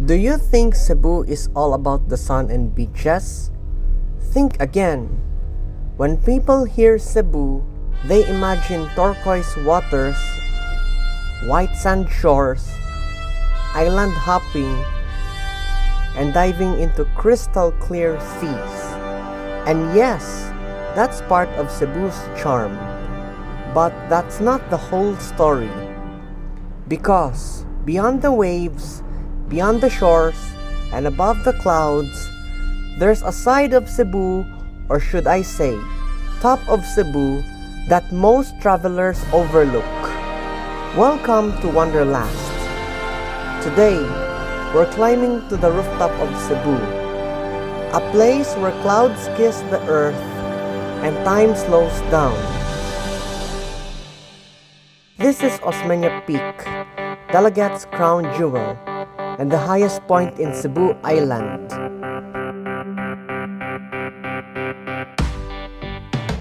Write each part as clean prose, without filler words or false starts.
Do you think Cebu is all about the sun and beaches? Think again. When people hear Cebu, they imagine turquoise waters, white sand shores, island hopping, and diving into crystal clear seas. And yes, that's part of Cebu's charm. But that's not the whole story. Because beyond the waves, beyond the shores, and above the clouds, there's a side of Cebu, or should I say, top of Cebu, that most travelers overlook. Welcome to Wanderlast. Today, we're climbing to the rooftop of Cebu, a place where clouds kiss the earth and time slows down. This is Osmeña Peak, Dalaguete's crown jewel, and the highest point in Cebu Island.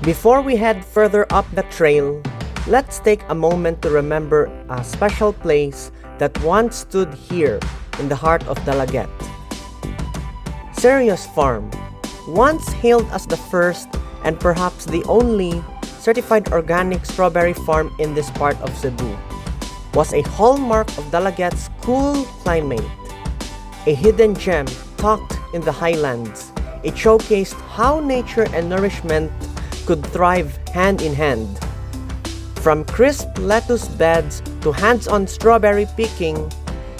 Before we head further up the trail, let's take a moment to remember a special place that once stood here in the heart of Dalaguete. Sergio's farm, once hailed as the first and perhaps the only certified organic strawberry farm in this part of Cebu, was a hallmark of Dalaguete's cool climate. A hidden gem tucked in the highlands, it showcased how nature and nourishment could thrive hand in hand. From crisp lettuce beds to hands-on strawberry picking,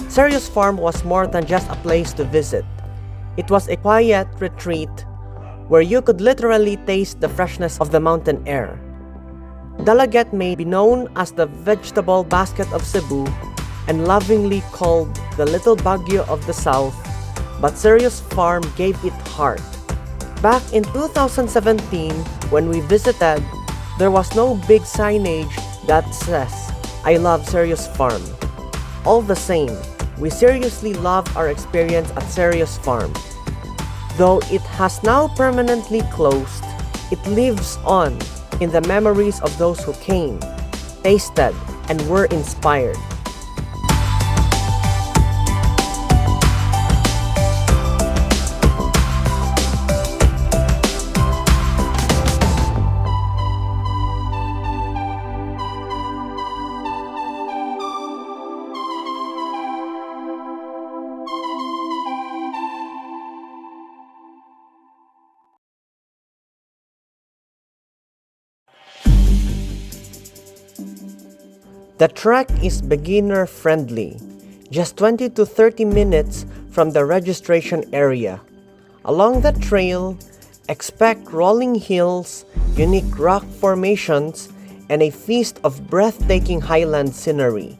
Sergio's farm was more than just a place to visit. It was a quiet retreat where you could literally taste the freshness of the mountain air. Dalaguete may be known as the vegetable basket of Cebu and lovingly called the little Baguio of the south, but Sergio's farm gave it heart. Back in 2017, when we visited, there was no big signage that says, "I love Sergio's farm." All the same, we seriously loved our experience at Sergio's farm. Though it has now permanently closed, it lives on in the memories of those who came, tasted, and were inspired. The trek is beginner friendly, just 20 to 30 minutes from the registration area. Along the trail, expect rolling hills, unique rock formations, and a feast of breathtaking highland scenery.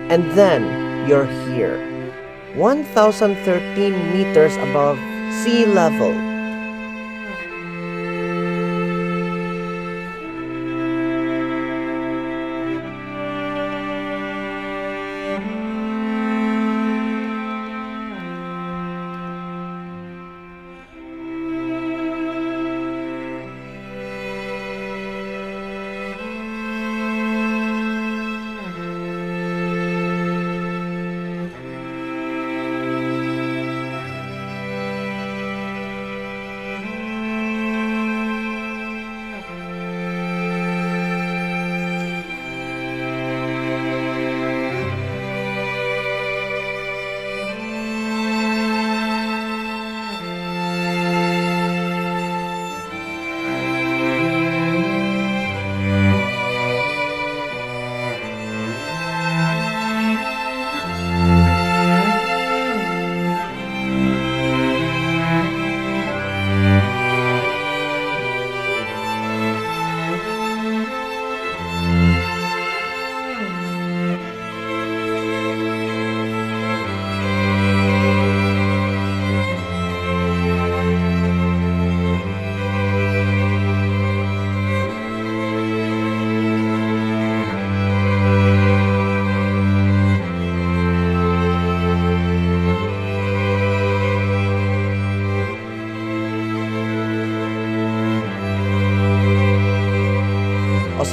And then you're here, 1,013 meters above sea level.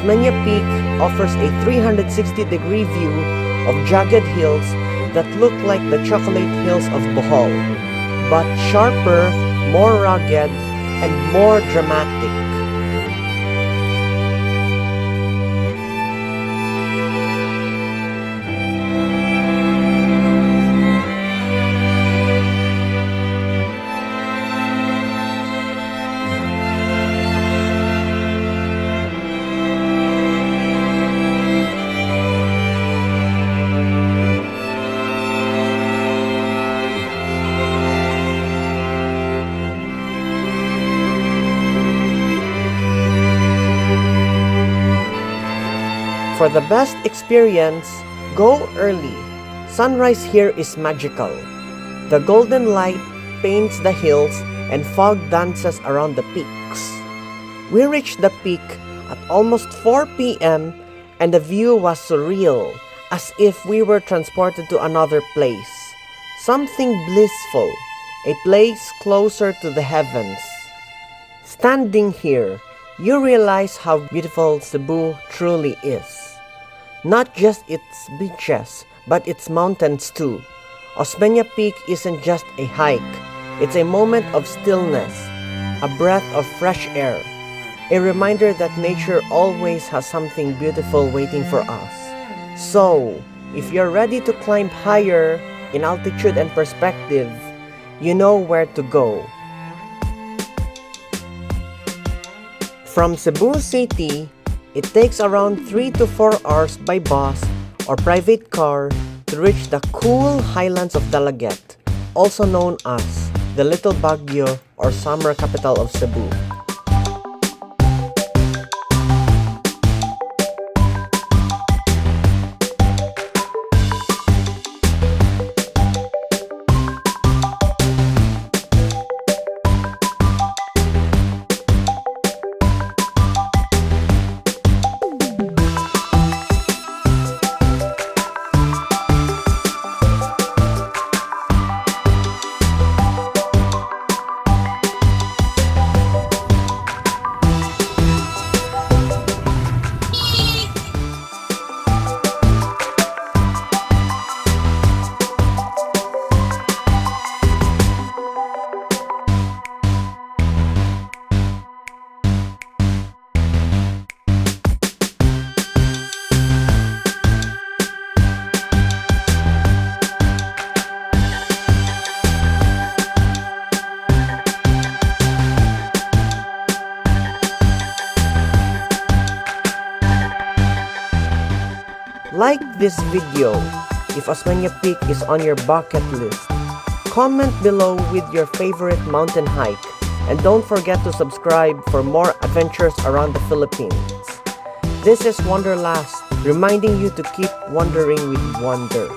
Osmeña Peak offers a 360-degree view of jagged hills that look like the chocolate hills of Bohol, but sharper, more rugged, and more dramatic. For the best experience, go early. Sunrise here is magical. The golden light paints the hills and fog dances around the peaks. We reached the peak at almost 4 p.m. and the view was surreal, as if we were transported to another place. Something blissful, a place closer to the heavens. Standing here, you realize how beautiful Cebu truly is. Not just its beaches, but its mountains too. Osmeña Peak isn't just a hike, it's a moment of stillness, a breath of fresh air, a reminder that nature always has something beautiful waiting for us. So, if you're ready to climb higher in altitude and perspective, you know where to go. From Cebu City, it takes around 3 to 4 hours by bus or private car to reach the cool highlands of Dalaguete, also known as the Little Baguio or summer capital of Cebu. Like this video if Osmeña Peak is on your bucket list. Comment below with your favorite mountain hike. And don't forget to subscribe for more adventures around the Philippines. This is WonderLast, reminding you to keep wondering with wonder.